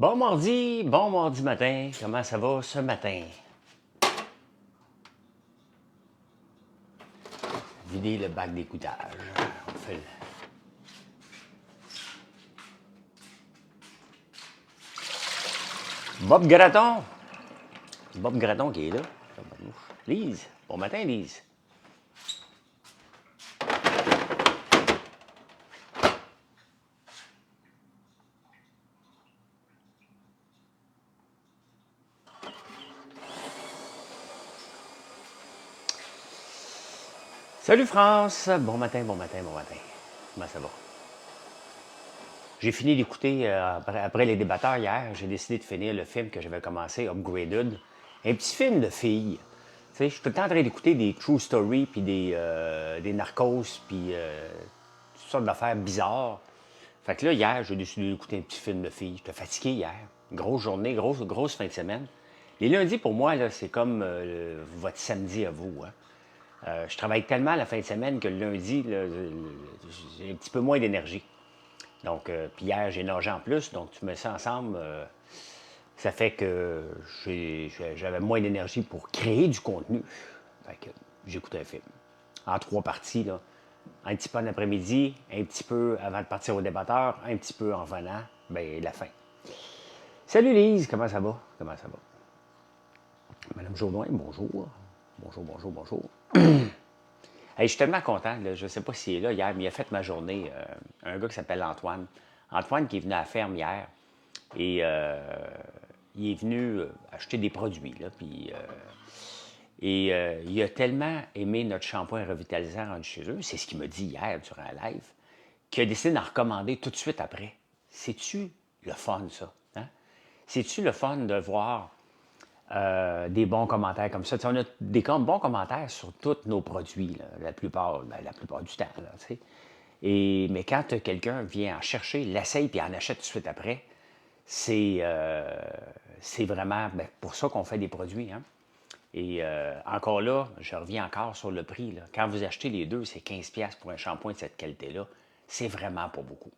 Bon mardi matin. Comment ça va ce matin? Vider le bac d'écoutage. On fait Bob Graton. Bob Graton qui est là. Lise. Bon matin, Lise. Salut France. Bon matin, bon matin, bon matin. Comment ça va? J'ai fini d'écouter, après les débatteurs hier, j'ai décidé de finir le film que j'avais commencé, Upgraded. Un petit film de filles. Tu sais, je suis tout le temps en train d'écouter des true stories, puis des narcos, puis toutes sortes d'affaires bizarres. Fait que là, hier, j'ai décidé d'écouter un petit film de filles. J'étais fatigué hier. Grosse journée, grosse fin de semaine. Les lundis, pour moi, là, c'est comme votre samedi à vous. Hein. Je travaille tellement la fin de semaine que le lundi, là, j'ai un petit peu moins d'énergie. Donc, puis hier, j'ai nagé en plus, donc tu mets ça ensemble, ça fait que j'avais moins d'énergie pour créer du contenu. Fait que j'écoute un film. En 3 parties, là. Un petit peu en après-midi, un petit peu avant de partir au débatteur, un petit peu en venant, bien, la fin. Salut Lise, comment ça va? Comment ça va? Madame Jourdain, bonjour. Bonjour. Hey, je suis tellement content, là. Je ne sais pas s'il est là hier, mais il a fait ma journée. Un gars qui s'appelle Antoine. Antoine qui est venu à la ferme hier et il est venu acheter des produits. Là, puis, il a tellement aimé notre shampoing revitalisant rendu chez eux, c'est ce qu'il m'a dit hier durant un live, qu'il a décidé d'en recommander tout de suite après. C'est-tu le fun, ça? Hein? C'est-tu le fun de voir des bons commentaires comme ça? T'sais, on a des bons commentaires sur tous nos produits, là, la plupart du temps. Là, mais quand quelqu'un vient en chercher, l'essaye et en achète tout de suite après, c'est vraiment pour ça qu'on fait des produits. Hein? Et encore là, je reviens encore sur le prix. Là. Quand vous achetez les deux, c'est 15$ pour un shampoing de cette qualité-là. C'est vraiment pas beaucoup.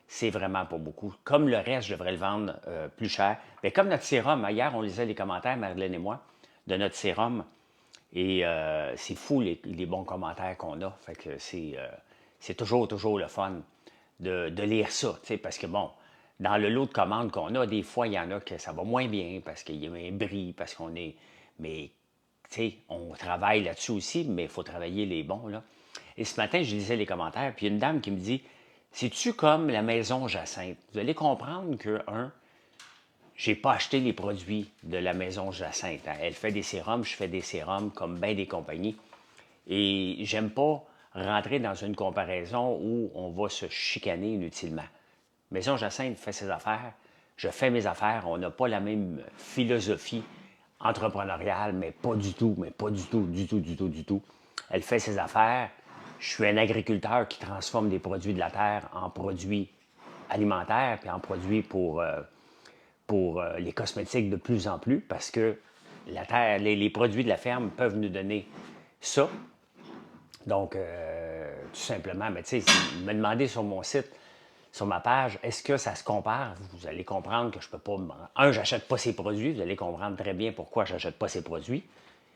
C'est vraiment pas beaucoup. Comme le reste, je devrais le vendre plus cher. Mais comme notre sérum, hier, on lisait les commentaires, Marilyn et moi, de notre sérum. Et c'est fou les bons commentaires qu'on a. Fait que c'est toujours le fun de lire ça. Parce que bon, dans le lot de commandes qu'on a, des fois, il y en a que ça va moins bien parce qu'il y a un bris, parce qu'on est. Mais on travaille là-dessus aussi, mais il faut travailler les bons. Là. Et ce matin, je lisais les commentaires, puis il y a une dame qui me dit: c'est-tu comme la maison Jacinthe? Vous allez comprendre que, j'ai pas acheté les produits de la maison Jacinthe. Hein. Elle fait des sérums, je fais des sérums comme bien des compagnies. Et j'aime pas rentrer dans une comparaison où on va se chicaner inutilement. Maison Jacinthe fait ses affaires, je fais mes affaires, on n'a pas la même philosophie entrepreneuriale, mais pas du tout, du tout. Elle fait ses affaires. Je suis un agriculteur qui transforme des produits de la terre en produits alimentaires, puis en produits pour les cosmétiques de plus en plus, parce que la terre, les produits de la ferme peuvent nous donner ça. Donc, tout simplement, mais tu sais, me demander sur mon site, sur ma page, est-ce que ça se compare? Vous allez comprendre que je peux pas... J'achète pas ces produits. Vous allez comprendre très bien pourquoi j'achète pas ces produits.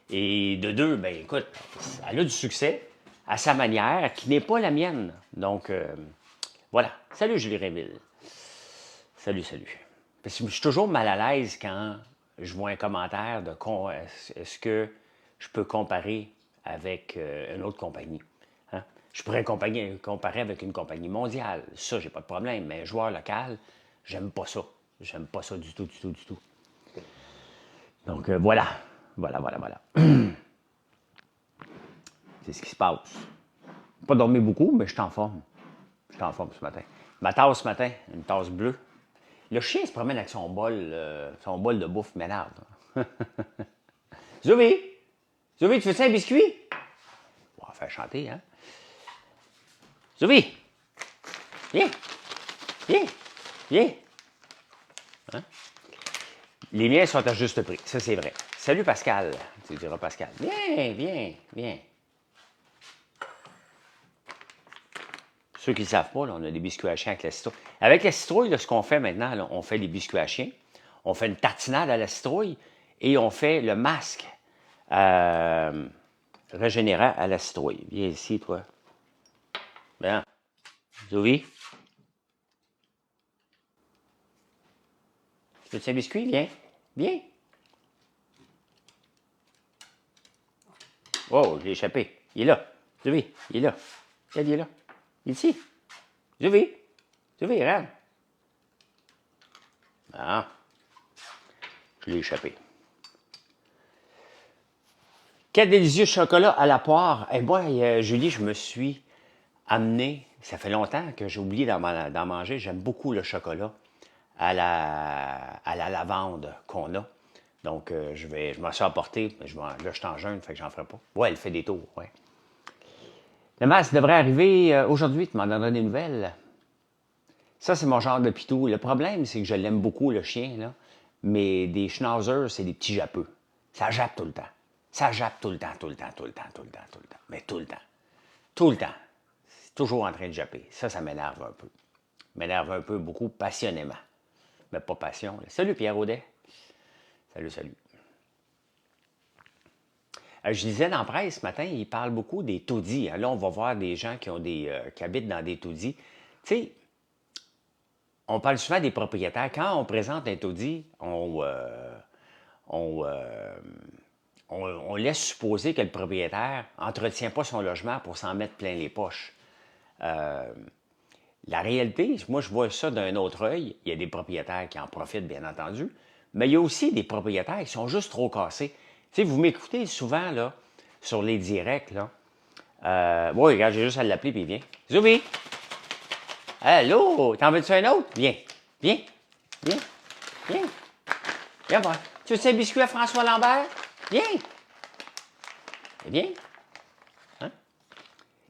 Et de deux, ben écoute, elle a du succès à sa manière, qui n'est pas la mienne. Donc, voilà. Salut Julie Réville. Salut. Parce que je suis toujours mal à l'aise quand je vois un commentaire de est-ce que je peux comparer avec une autre compagnie. Hein? Je pourrais comparer avec une compagnie mondiale. Ça, j'ai pas de problème. Mais un joueur local, j'aime pas ça. J'aime pas ça du tout. Donc, voilà. C'est ce qui se passe. Pas dormi beaucoup, mais je suis en forme. Je suis en forme ce matin. Ma tasse ce matin, une tasse bleue. Le chien se promène avec son bol de bouffe m'énerve. Zoubi, tu veux-tu un biscuit? On va faire chanter, hein? Zoubi, viens. Hein? Les miens sont à juste prix, ça c'est vrai. Salut Pascal, tu diras Pascal. Viens. Ceux qui ne savent pas, là, on a des biscuits à chien avec la citrouille. Avec la citrouille, là, ce qu'on fait maintenant, là, on fait des biscuits à chien, on fait une tartinade à la citrouille et on fait le masque régénérant à la citrouille. Viens ici, toi. Bien. Zoé. Tu veux un biscuit? Viens. Viens. Oh, j'ai échappé. Il est là. Zoé, il est là. Regarde, il est là. Il est ici. Zoé. Zoé, regarde. Ah. Je l'ai échappé. Quel délicieux chocolat à la poire. Et moi, Julie, je me suis amené, ça fait longtemps que j'ai oublié d'en manger. J'aime beaucoup le chocolat à la lavande qu'on a. Donc, je m'en suis apporté. Là, je suis en jeûne, fait que j'en ferai pas. Ouais, elle fait des tours, ouais. Le masque devrait arriver aujourd'hui, tu m'en donneras des nouvelles. Ça, c'est mon genre de pitou. Le problème, c'est que je l'aime beaucoup, le chien, là. Mais des schnauzers, c'est des petits jappeux. Ça jappe tout le temps. Ça jappe tout le temps, tout le temps, tout le temps, tout le temps, tout le temps. Mais tout le temps. Tout le temps. C'est toujours en train de japper. Ça m'énerve un peu. M'énerve un peu, beaucoup, passionnément. Mais pas passion. Là. Salut, Pierre Audet. Salut, salut. Je lisais dans la presse ce matin, il parle beaucoup des taudis. Là, on va voir des gens qui habitent dans des taudis. Tu sais, on parle souvent des propriétaires. Quand on présente un taudis, on laisse supposer que le propriétaire n'entretient pas son logement pour s'en mettre plein les poches. La réalité, moi, je vois ça d'un autre œil. Il y a des propriétaires qui en profitent, bien entendu, mais il y a aussi des propriétaires qui sont juste trop cassés. Tu sais, vous m'écoutez souvent, là, sur les directs, là. Oui, regarde, j'ai juste à l'appeler, puis il vient. Zoubi! Allô? T'en veux-tu un autre? Viens. Viens. Viens. Viens. Viens voir. Tu veux un biscuit à François Lambert? Viens. Viens. Hein?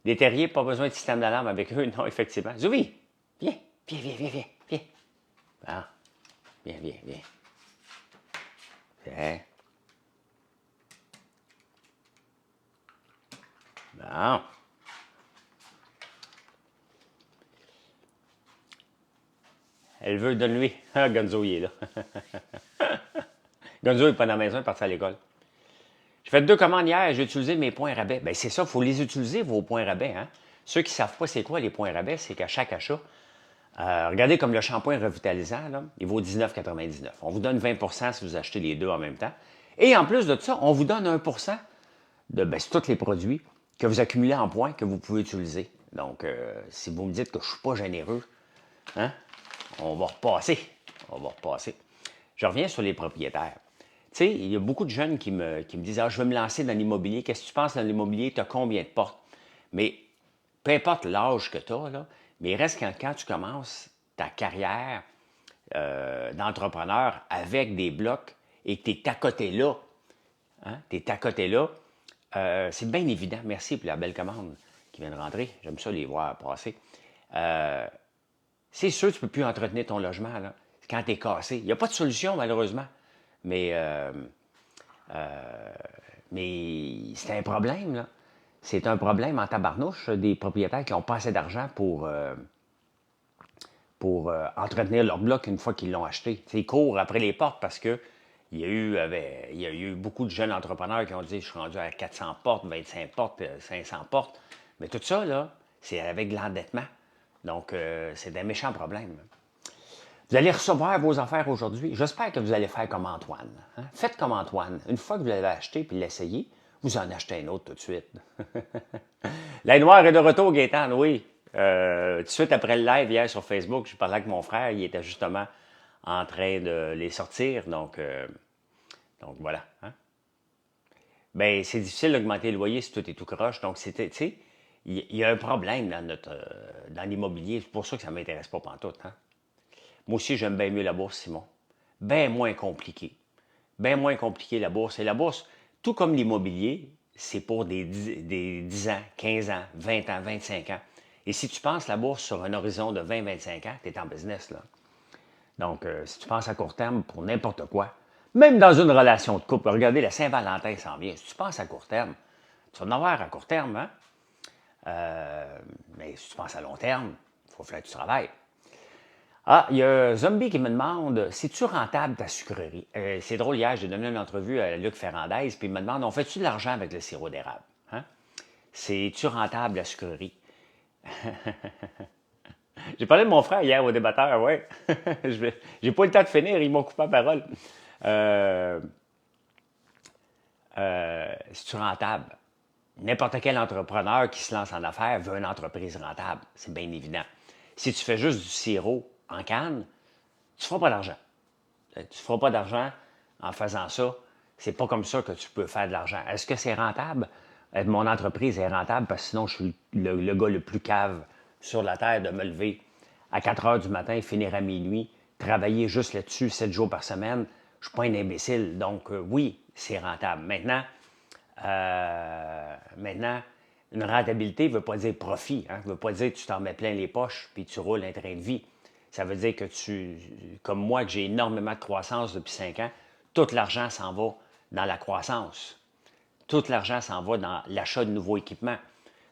Des terriers, pas besoin de système d'alarme avec eux, non, effectivement. Zoubi! Viens. Viens, viens, viens, viens. Viens. Bon. Viens, viens, viens. Viens. Bon. Elle veut donner. Ah, Gonzo, il est là. Gonzo n'est pas dans la maison, il est parti à l'école. J'ai fait 2 commandes hier, j'ai utilisé mes points rabais. Bien, c'est ça, il faut les utiliser, vos points rabais. Hein? Ceux qui ne savent pas c'est quoi les points rabais, c'est qu'à chaque achat, regardez comme le shampoing revitalisant, là, il vaut 19,99. On vous donne 20 si vous achetez les deux en même temps. Et en plus de ça, on vous donne 1 sur tous les produits que vous accumulez en points que vous pouvez utiliser. Donc, si vous me dites que je ne suis pas généreux, hein, on va repasser. On va repasser. Je reviens sur les propriétaires. Tu sais, il y a beaucoup de jeunes qui me disent « Ah, je veux me lancer dans l'immobilier. Qu'est-ce que tu penses dans l'immobilier? Tu as combien de portes? » Mais peu importe l'âge que tu as, là, mais il reste quand tu commences ta carrière d'entrepreneur avec des blocs et que tu es à côté là, hein, tu es à côté là, c'est bien évident. Merci pour la belle commande qui vient de rentrer. J'aime ça les voir passer. C'est sûr que tu ne peux plus entretenir ton logement là, quand tu es cassé. Il n'y a pas de solution, malheureusement. Mais c'est un problème, là. C'est un problème en tabarnouche des propriétaires qui n'ont pas assez d'argent pour entretenir leur bloc une fois qu'ils l'ont acheté. T'sais, ils courent après les portes parce que il y a eu beaucoup de jeunes entrepreneurs qui ont dit « Je suis rendu à 400 portes, 25 portes, 500 portes. » Mais tout ça, là, c'est avec de l'endettement. Donc, c'est un méchant problème. Vous allez recevoir vos affaires aujourd'hui. J'espère que vous allez faire comme Antoine. Hein? Faites comme Antoine. Une fois que vous l'avez acheté puis l'essayez, vous en achetez un autre tout de suite. L'œil noir est de retour, Gaétan, oui. Tout de suite après le live hier sur Facebook, je parlais avec mon frère. Il était justement en train de les sortir. Donc voilà. Hein? Bien, c'est difficile d'augmenter le loyer si tout est tout croche. Donc, tu sais, il y a un problème dans l'immobilier. C'est pour ça que ça ne m'intéresse pas pantoute. Hein? Moi aussi, j'aime bien mieux la bourse, Simon. Bien moins compliqué. Bien moins compliqué, la bourse. Et la bourse, tout comme l'immobilier, c'est pour des 10 ans, 15 ans, 20 ans, 25 ans. Et si tu penses la bourse sur un horizon de 20-25 ans, tu es en business, là. Donc, si tu penses à court terme pour n'importe quoi, même dans une relation de couple, regardez, la Saint-Valentin s'en vient. Si tu penses à court terme, tu vas en avoir à court terme, hein? Mais si tu penses à long terme, il faut faire du travail. Ah, il y a un zombie qui me demande, c'est-tu rentable ta sucrerie? C'est drôle, hier, j'ai donné une entrevue à Luc Ferrandez, puis il me demande, on fait-tu de l'argent avec le sirop d'érable? Hein? C'est-tu rentable la sucrerie? J'ai parlé de mon frère hier au débatteur, ouais. J'ai pas eu le temps de finir, ils m'ont coupé la parole. Euh, C'est-tu rentable? N'importe quel entrepreneur qui se lance en affaires veut une entreprise rentable, c'est bien évident. Si tu fais juste du sirop en canne, tu ne feras pas d'argent. Tu ne feras pas d'argent en faisant ça. C'est pas comme ça que tu peux faire de l'argent. Est-ce que c'est rentable? Mon entreprise est rentable parce que sinon, je suis le gars le plus cave sur la terre de me lever à 4 heures du matin, finir à minuit, travailler juste là-dessus 7 jours par semaine. Je ne suis pas un imbécile. Donc, oui, c'est rentable. Maintenant, une rentabilité ne veut pas dire profit. Ne veut pas dire que tu t'en mets plein les poches puis tu roules un train de vie. Ça veut dire que comme moi, que j'ai énormément de croissance depuis 5 ans, tout l'argent s'en va dans la croissance. Tout l'argent s'en va dans l'achat de nouveaux équipements.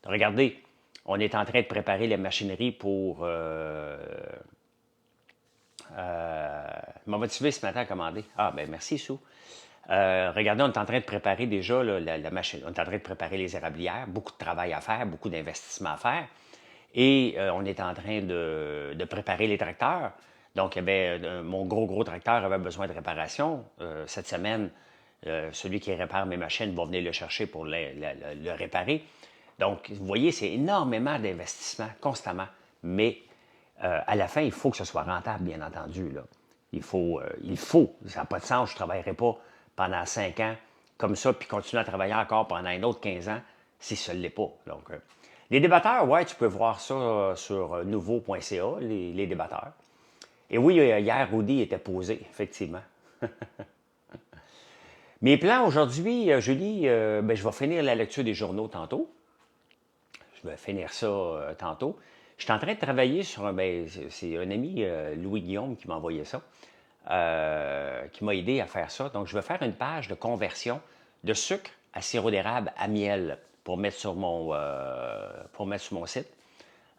Regardez, on est en train de préparer les machineries pour... m'a motivé ce matin à commander. Ah, ben merci, Sou. Regardez, on est en train de préparer déjà là, la machine. On est en train de préparer les érablières. Beaucoup de travail à faire, beaucoup d'investissements à faire. Et on est en train de préparer les tracteurs. Donc, mon gros tracteur avait besoin de réparation. Cette semaine, celui qui répare mes machines va venir le chercher pour le réparer. Donc, vous voyez, c'est énormément d'investissements constamment. Mais à la fin, il faut que ce soit rentable, bien entendu. Là. Il faut. Ça n'a pas de sens. Je ne travaillerai pas pendant 5 ans comme ça, puis continuer à travailler encore pendant un autre 15 ans si ça ne l'est pas. Donc, les débatteurs, ouais, tu peux voir ça sur nouveau.ca, les débatteurs. Et oui, hier, Rudy était posé, effectivement. Mes plans aujourd'hui, Julie, je vais finir la lecture des journaux tantôt. Je vais finir ça tantôt. Je suis en train de travailler sur c'est un ami, Louis Guillaume, qui m'a envoyé ça, qui m'a aidé à faire ça. Donc, je vais faire une page de conversion de sucre à sirop d'érable à miel pour mettre sur mon site.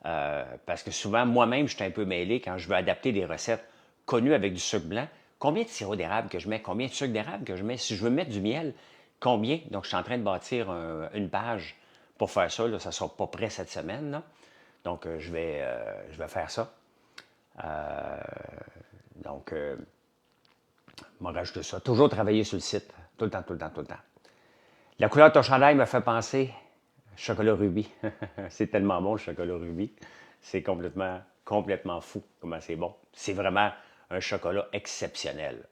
Parce que souvent, moi-même, je suis un peu mêlé quand je veux adapter des recettes connues avec du sucre blanc. Combien de sirop d'érable que je mets? Combien de sucre d'érable que je mets? Si je veux mettre du miel, combien? Donc, je suis en train de bâtir une page pour faire ça. Là, ça ne sera pas prêt cette semaine. Là. Donc, je vais faire ça. Donc, je vais rajouter ça. Toujours travailler sur le site. Tout le temps, tout le temps, tout le temps. La couleur de ton chandail me fait penser chocolat rubis. C'est tellement bon, le chocolat rubis. C'est complètement fou comment c'est bon. C'est vraiment un chocolat exceptionnel.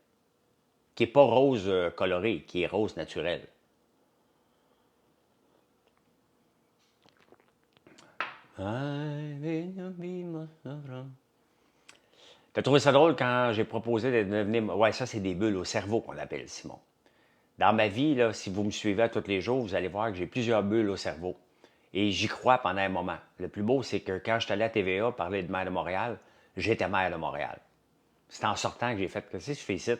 Qui n'est pas rose coloré, qui est rose naturel. T'as trouvé ça drôle quand j'ai proposé de devenir... Ouais, ça, c'est des bulles au cerveau qu'on l'appelle, Simon. Dans ma vie, là, si vous me suivez à tous les jours, vous allez voir que j'ai plusieurs bulles au cerveau. Et j'y crois pendant un moment. Le plus beau, c'est que quand je suis allé à TVA parler de maire de Montréal, j'étais maire de Montréal. C'est en sortant que j'ai fait que si je fais ici.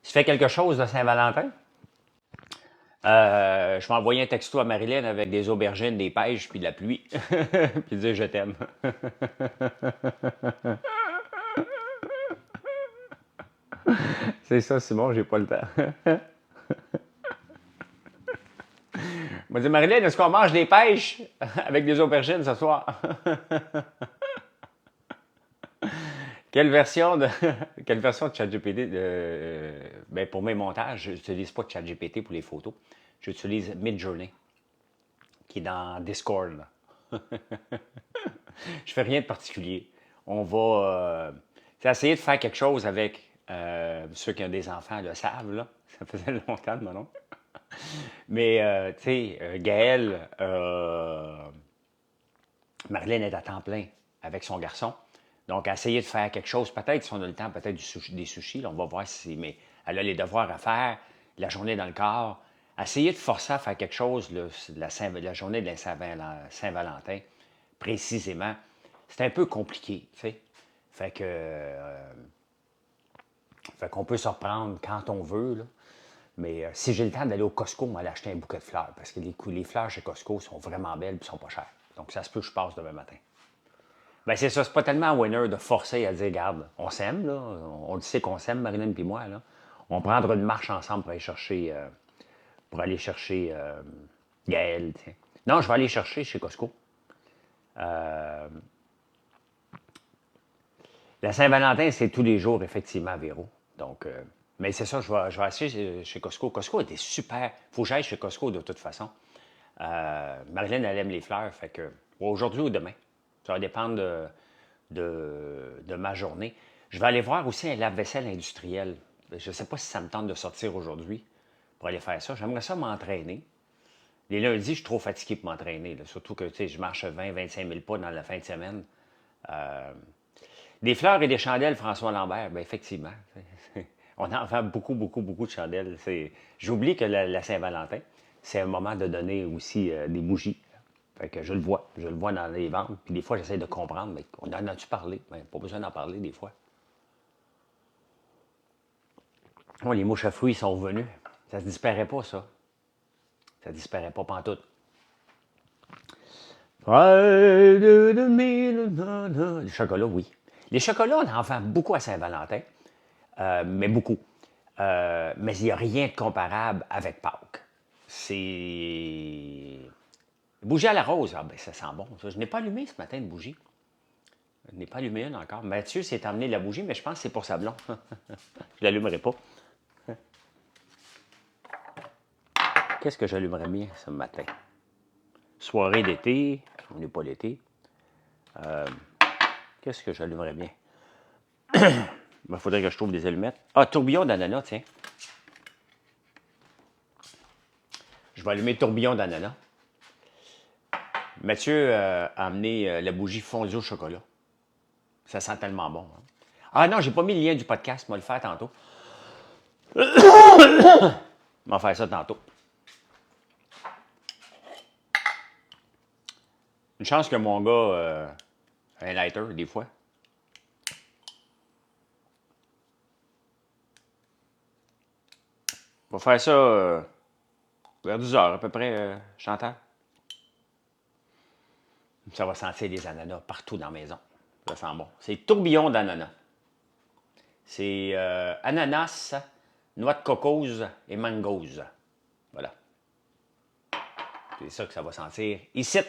Tu fais quelque chose de Saint-Valentin? Je vais envoyer un texto à Marilyn avec des aubergines, des pêches, puis de la pluie. Puis dire je t'aime. C'est ça, Simon, j'ai pas le temps. m'a dit Marilyn, est-ce qu'on mange des pêches avec des aubergines ce soir? Quelle version de ChatGPT pour mes montages, je n'utilise pas ChatGPT pour les photos. J'utilise Midjourney, qui est dans Discord. Je fais rien de particulier. On va essayer de faire quelque chose avec ceux qui ont des enfants le savent, là. Ça faisait longtemps de mon nom. Mais, tu sais, Gaël, Marilyn est à temps plein avec son garçon. Donc, essayer de faire quelque chose, peut-être si on a le temps, peut-être des sushis, là, on va voir si. Mais elle a les devoirs à faire, la journée dans le corps. Essayer de forcer à faire quelque chose la journée de la Saint-Valentin, précisément. c'est un peu compliqué, tu sais. Fait qu'on peut se reprendre quand on veut, là. Mais si j'ai le temps d'aller au Costco, on va aller acheter un bouquet de fleurs, parce que les fleurs chez Costco sont vraiment belles et sont pas chères. Donc, ça se peut que je passe demain matin. Ben c'est ça, c'est pas tellement un winner de forcer à dire, regarde, on s'aime, là. On le sait qu'on s'aime, Marilyn et moi, là. On prendra une marche ensemble pour aller chercher Gaël, tiens. Non, je vais aller chercher chez Costco. La Saint-Valentin, c'est tous les jours, effectivement, Véro. Donc, mais c'est ça, je vais acheter chez Costco. Costco était super. Il faut que j'aille chez Costco de toute façon. Marilyn, elle aime les fleurs, fait que aujourd'hui ou demain. Ça va dépendre de ma journée. Je vais aller voir aussi un lave-vaisselle industriel. Je ne sais pas si ça me tente de sortir aujourd'hui pour aller faire ça. J'aimerais ça m'entraîner. Les lundis, je suis trop fatigué pour m'entraîner. Surtout que je marche 20-25 000 pas dans la fin de semaine. Des fleurs et des chandelles, François Lambert, bien effectivement. On en vend beaucoup, beaucoup, beaucoup de chandelles. J'oublie que la Saint-Valentin, c'est un moment de donner aussi des bougies. Fait que je le vois dans les ventes. Puis des fois, j'essaie de comprendre, mais on en a-tu parlé? Ben, pas besoin d'en parler des fois. Oh, les mouches à fruits sont revenus. Ça se disparaît pas, ça. Ça disparaît pas pantoute. Les chocolats, oui. Les chocolats, on en vend beaucoup à Saint-Valentin, mais beaucoup. Mais il n'y a rien de comparable avec Pâques. C'est... Bougie à la rose, ah ben ça sent bon. Ça. Je n'ai pas allumé ce matin de bougie. Je n'ai pas allumé une encore. Mathieu s'est emmené la bougie, mais je pense que c'est pour Sablon. Je ne l'allumerai pas. Qu'est-ce que j'allumerais bien ce matin? Soirée d'été. On n'est pas l'été. Qu'est-ce que j'allumerais bien? Il faudrait que je trouve des allumettes. Ah, tourbillon d'ananas, tiens. Je vais allumer tourbillon d'ananas. Mathieu a amené la bougie fondue au chocolat. Ça sent tellement bon. Hein? Ah non, j'ai pas mis le lien du podcast. Je vais le faire tantôt. Je vais faire ça tantôt. Une chance que mon gars a un lighter, des fois. On va faire ça vers 10 heures à peu près, Chantal. Ça va sentir des ananas partout dans la maison. Ça sent bon. C'est tourbillon d'ananas. C'est ananas, noix de cocose et mangose. Voilà. C'est ça que ça va sentir. Ici.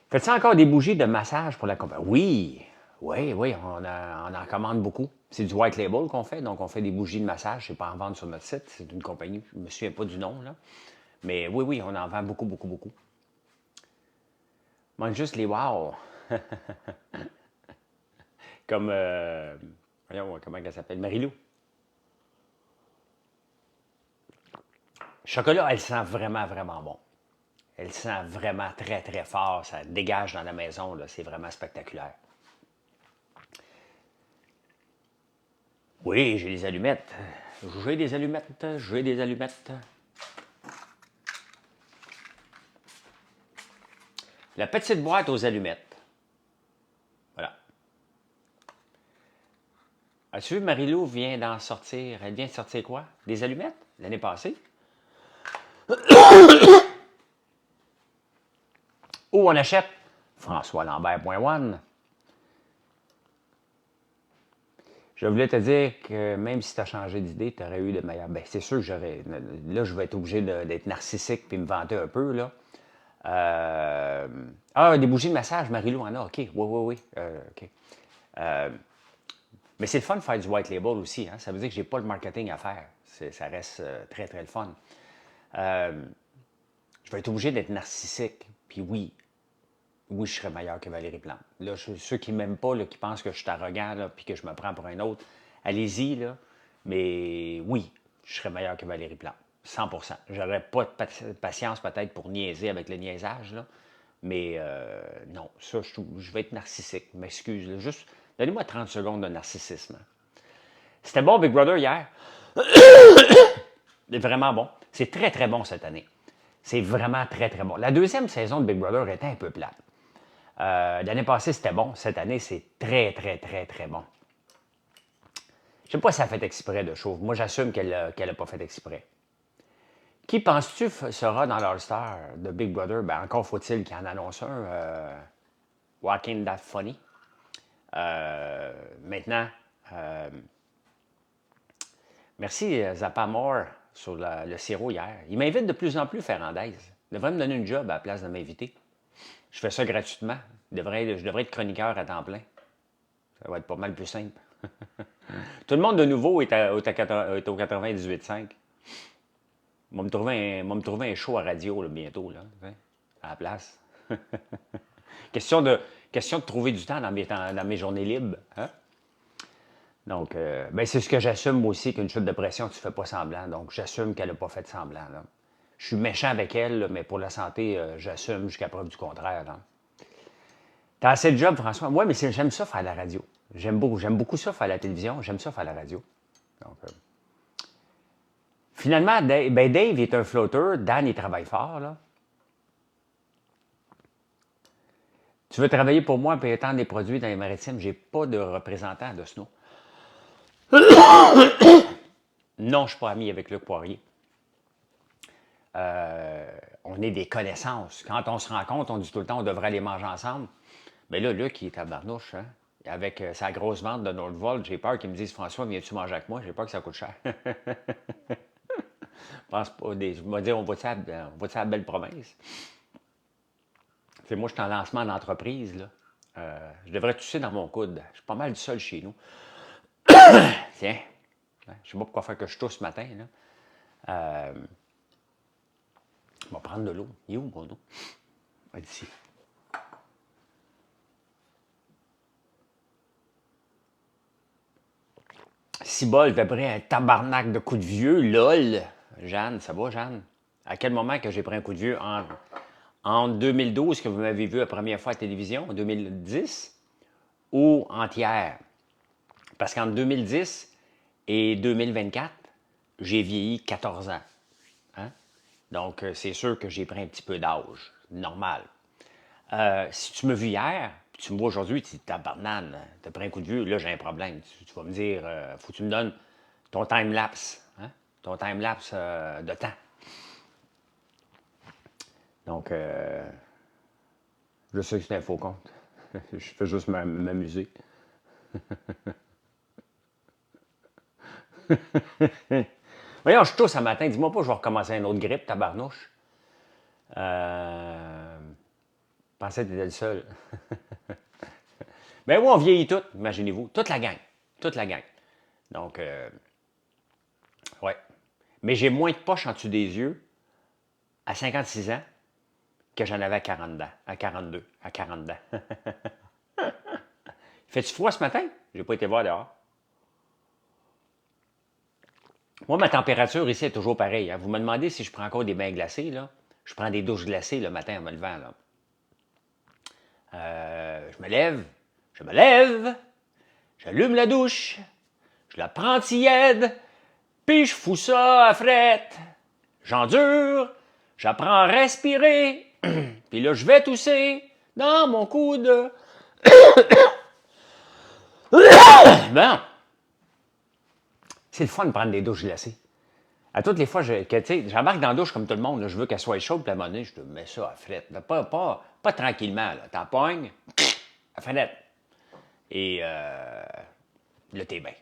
Faites-tu encore des bougies de massage pour la compagnie? Oui. Oui, on en commande beaucoup. C'est du white label qu'on fait, donc on fait des bougies de massage. C'est pas en vente sur notre site. C'est une compagnie, je ne me souviens pas du nom, là. Mais oui, on en vend beaucoup, beaucoup, beaucoup. Mange juste les wow. Comme, voyons, comment elle s'appelle? Marilou. Chocolat, elle sent vraiment, vraiment bon. Elle sent vraiment très, très fort. Ça dégage dans la maison, là. C'est vraiment spectaculaire. Oui, j'ai des allumettes. J'ai des allumettes. La petite boîte aux allumettes. Voilà. As-tu vu, Marilou vient d'en sortir. Elle vient de sortir quoi? Des allumettes? L'année passée? Où on achète? FrançoisLambert.one. Je voulais te dire que même si tu as changé d'idée, tu aurais eu de meilleurs. Bien, c'est sûr que j'aurais. Là, je vais être obligé d'être narcissique et me vanter un peu, là. Des bougies de massage, Marilou en a. OK, oui. OK. Mais c'est le fun de faire du white label aussi. Hein? Ça veut dire que je n'ai pas le marketing à faire. Ça reste très, très le fun. Je vais être obligé d'être narcissique. Puis oui, je serais meilleur que Valérie Plante. Là, ceux qui ne m'aiment pas, là, qui pensent que je suis arrogant, là, puis que je me prends pour un autre, allez-y, là. Mais oui, je serais meilleur que Valérie Plante. 100%. J'aurais pas de patience peut-être pour niaiser avec le niaisage, là. Mais non, ça, je vais être narcissique. M'excuse. Là. Juste, donnez-moi 30 secondes de narcissisme. C'était bon, Big Brother, hier. C'est vraiment bon. C'est très, très bon cette année. C'est vraiment très, très bon. La deuxième saison de Big Brother était un peu plate. L'année passée, c'était bon. Cette année, c'est très, très, très, très bon. Je ne sais pas si elle a fait exprès de chauve. Moi, j'assume qu'elle n'a pas fait exprès. Qui penses-tu sera dans l'All-Star de Big Brother? Ben, encore faut-il qu'il en annonce un. Walking That Funny. Maintenant, merci Zappa Moore sur le sirop hier. Il m'invite de plus en plus, Ferrandez. Il devrait me donner une job à la place de m'inviter. Je fais ça gratuitement. Je devrais être chroniqueur à temps plein. Ça va être pas mal plus simple. Tout le monde de nouveau est au 98.5. On va me trouver un show à radio là, bientôt, là, à la place. question, de, question de trouver du temps dans mes journées libres. Hein? Donc, ben c'est ce que j'assume moi aussi, qu'une chute de pression, tu ne fais pas semblant. Donc, j'assume qu'elle n'a pas fait semblant. Là. Je suis méchant avec elle, là, mais pour la santé, j'assume jusqu'à preuve du contraire. T'as assez de job, François? Oui, mais j'aime ça faire la radio. J'aime beaucoup ça faire la télévision. J'aime ça faire la radio. Donc, finalement, Dave est un flotteur. Dan, il travaille fort. Là. Tu veux travailler pour moi et étendre des produits dans les maritimes? J'ai pas de représentant de Snow. Non, je ne suis pas ami avec Luc Poirier. On est des connaissances. Quand on se rencontre, on dit tout le temps on devrait aller manger ensemble. Mais là, Luc, il est à barnouche. Hein? Avec sa grosse vente de Nordvolt, j'ai peur qu'il me dise François, viens-tu manger avec moi? J'ai peur que ça coûte cher. Je pense pas. Je vais dire on va-tu à la belle province? Moi, je suis en lancement d'entreprise. Là. Je devrais tousser dans mon coude. Je suis pas mal seul chez nous. Tiens. Je ne sais pas pourquoi faire que je tousse ce matin. Là. Je vais prendre de l'eau. Il est où mon eau? Ici. Cibole, t'as pris un tabarnak de coup de vieux, lol. Jeanne, ça va, Jeanne? À quel moment que j'ai pris un coup de vieux? En 2012, que vous m'avez vu la première fois à la télévision, en 2010, ou entière? Parce qu'en 2010 et 2024, j'ai vieilli 14 ans. Hein? Donc, c'est sûr que j'ai pris un petit peu d'âge. Normal. Si tu me vu hier, puis tu me vois aujourd'hui, tu dis tabarnane, t'as pris un coup de vieux, là j'ai un problème. Tu vas me dire, faut que tu me donnes ton time-lapse. Hein? Ton time-lapse de temps. Donc, je sais que c'est un faux compte. Je fais juste m'amuser. Voyons, je tousse ce matin. Dis-moi pas que je vais recommencer une autre grippe, tabarnouche. Je pensais que tu étais le seul. Ben oui, on vieillit tout, imaginez-vous. Toute la gang. Toute la gang. Donc, ouais. Mais j'ai moins de poches en dessous des yeux à 56 ans que j'en avais à 40 ans, à 42, à 40 ans. Fait-tu froid ce matin? J'ai pas été voir dehors. Moi, ma température ici est toujours pareille. Hein. Vous me demandez si je prends encore des bains glacés, là. Je prends des douches glacées le matin en me levant, là. Je me lève, j'allume la douche, je la prends tiède, puis je fous ça à frette. J'endure, j'apprends à respirer, puis là, je vais tousser dans mon coude. Bon, c'est le fun de prendre des douches glacées. À toutes les fois, j'embarque dans la douche comme tout le monde. Là, je veux qu'elle soit chaude, puis à un moment donné, je te mets ça à frette. Pas tranquillement. T'en pognes, à frette. Et là, t'es bien.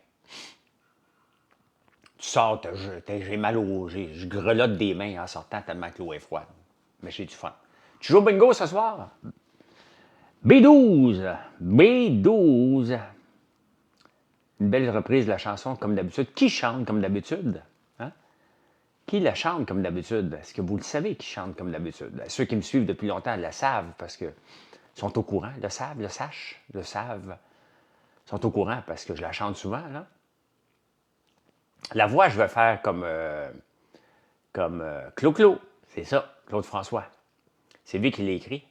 Tu sors, j'ai mal je grelotte des mains en sortant tellement que l'eau est froide. Mais j'ai du fun. Tu joues au bingo ce soir? B12. B12. Une belle reprise de la chanson comme d'habitude. Qui chante comme d'habitude? Hein? Qui la chante comme d'habitude? Est-ce que vous le savez qui chante comme d'habitude? Ceux qui me suivent depuis longtemps le savent parce que sont au courant. Le savent, le savent. Sont au courant parce que je la chante souvent. Là. La voix, je vais faire comme Clo-Clo. C'est ça, Claude François. C'est lui qui l'a écrit.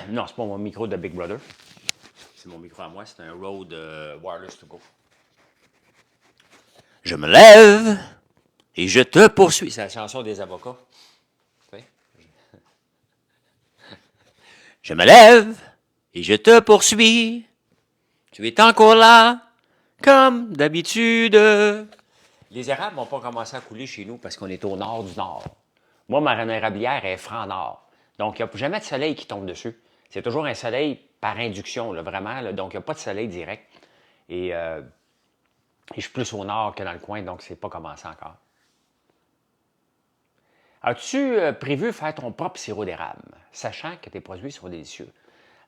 Non, c'est pas mon micro de Big Brother. C'est mon micro à moi, c'est un Rode Wireless to Go. Je me lève et je te poursuis. C'est la chanson des avocats. Je me lève et je te poursuis. Tu es encore là, comme d'habitude. Les érables n'ont pas commencé à couler chez nous parce qu'on est au nord du nord. Moi, ma érablière est franc nord. Donc, il n'y a jamais de soleil qui tombe dessus. C'est toujours un soleil par induction, là, vraiment. Là, donc, il n'y a pas de soleil direct. Et je suis plus au nord que dans le coin, donc c'est pas commencé encore. As-tu prévu faire ton propre sirop d'érable, sachant que tes produits sont délicieux?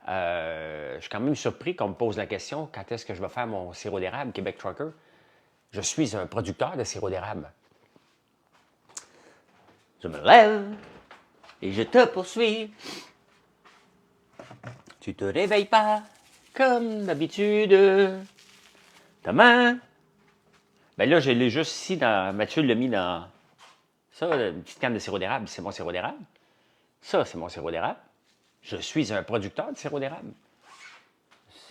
Je suis quand même surpris qu'on me pose la question, quand est-ce que je vais faire mon sirop d'érable, Québec Trucker? Je suis un producteur de sirop d'érable. Je me lève et je te poursuis. Tu te réveilles pas, comme d'habitude. Ta main. Ben là, je l'ai juste ici, Mathieu l'a mis dans... Ça, une petite canne de sirop d'érable, c'est mon sirop d'érable. Ça, c'est mon sirop d'érable. Je suis un producteur de sirop d'érable.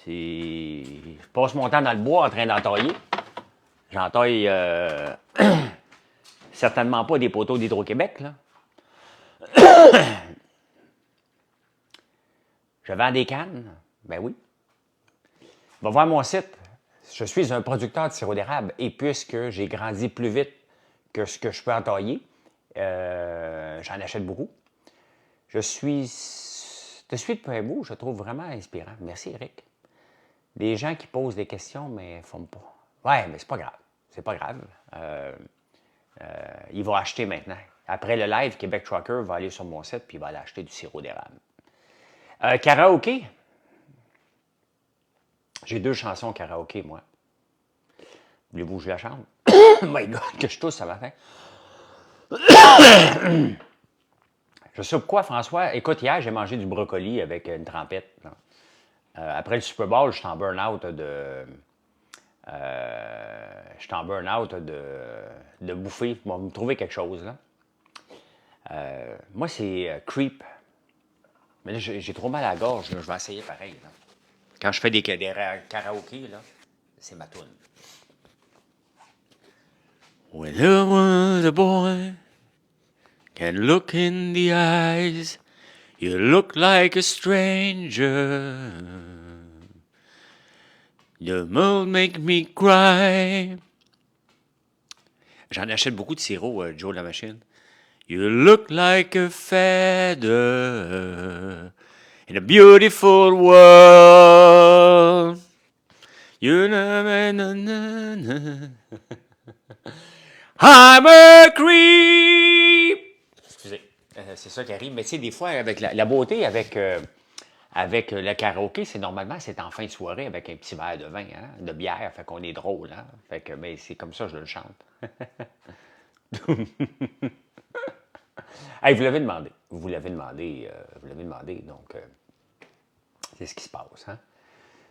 Je passe mon temps dans le bois en train d'entailler. J'entaille certainement pas des poteaux d'Hydro-Québec, là. Je vends des cannes. Ben oui. Va voir mon site. Je suis un producteur de sirop d'érable et puisque j'ai grandi plus vite que ce que je peux entailler, j'en achète beaucoup. Te suis depuis un bout, je te trouve vraiment inspirant. Merci, Eric. Des gens qui posent des questions, mais ne font pas. Ouais, mais c'est pas grave. C'est pas grave. Il va acheter maintenant. Après le live, Québec Trucker va aller sur mon site puis il va aller acheter du sirop d'érable. Karaoké. J'ai 2 chansons karaoké, moi. Voulez-vous que je la chante? Oh my God, que je tousse ce matin. Je sais pourquoi, François. Écoute, hier, j'ai mangé du brocoli avec une trempette. Après le Super Bowl, je suis en burn-out de bouffer. Bon, me trouver quelque chose, là. Moi, c'est Creep. Mais là, j'ai trop mal à la gorge. Là. Je vais essayer pareil. Là. Quand je fais des karaokés, là, c'est ma toune. When I was a boy, can look in the eyes, you look like a stranger. The mold make me cry. J'en achète beaucoup de sirop, Joe la machine. You look like a feather in a beautiful world. You know, I'm a creep. Excusez, c'est ça qui arrive. Mais tu sais, des fois, avec la beauté, avec le karaoké, normalement, c'est en fin de soirée avec un petit verre de vin, hein, de bière. Fait qu'on est drôle, hein. Fait que, mais c'est comme ça que je le chante. Hey, vous l'avez demandé. Vous l'avez demandé. Donc, c'est ce qui se passe. Hein?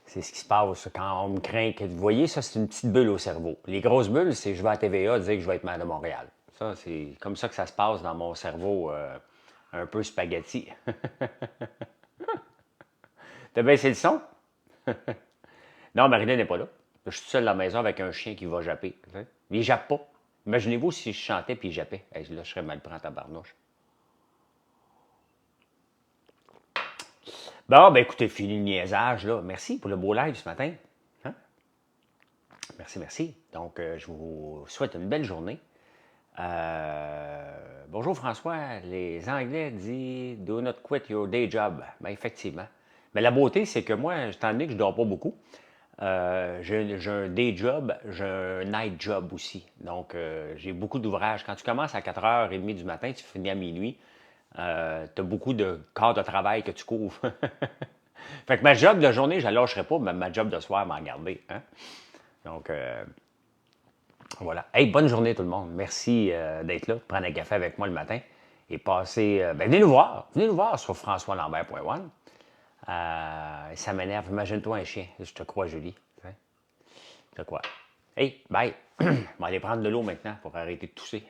C'est ce qui se passe quand on me craint que. Vous voyez, ça, c'est une petite bulle au cerveau. Les grosses bulles, c'est je vais à TVA dire que je vais être maire de Montréal. Ça, c'est comme ça que ça se passe dans mon cerveau un peu spaghetti. T'as baissé le son? Non, Marina n'est pas là. Je suis tout seul dans la maison avec un chien qui va japper. Il jappe pas. Imaginez-vous si je chantais puis il jappait. Hey, là, je serais mal pris en tabarnouche. Bon, ben écoutez, fini le niaisage, là. Merci pour le beau live ce matin. Hein? Merci, merci. Donc, je vous souhaite une belle journée. Bonjour François, les Anglais disent « Do not quit your day job ». Ben, effectivement. Mais la beauté, c'est que moi, étant donné que je ne dors pas beaucoup, j'ai un day job, j'ai un night job aussi. Donc, j'ai beaucoup d'ouvrages. Quand tu commences à 4h30 du matin, tu finis à minuit, tu as beaucoup de corps de travail que tu couvres. Fait que ma job de journée, je ne la lâcherai pas, mais ma job de soir m'en garder. Hein? Donc, voilà. Hey, bonne journée tout le monde. Merci d'être là, de prendre un café avec moi le matin et passer. Venez nous voir. Venez nous voir sur françoislambert.one. Ça m'énerve. Imagine-toi un chien. Je te crois, Julie. Je te crois. Hey, bye. Je vais aller prendre de l'eau maintenant pour arrêter de tousser.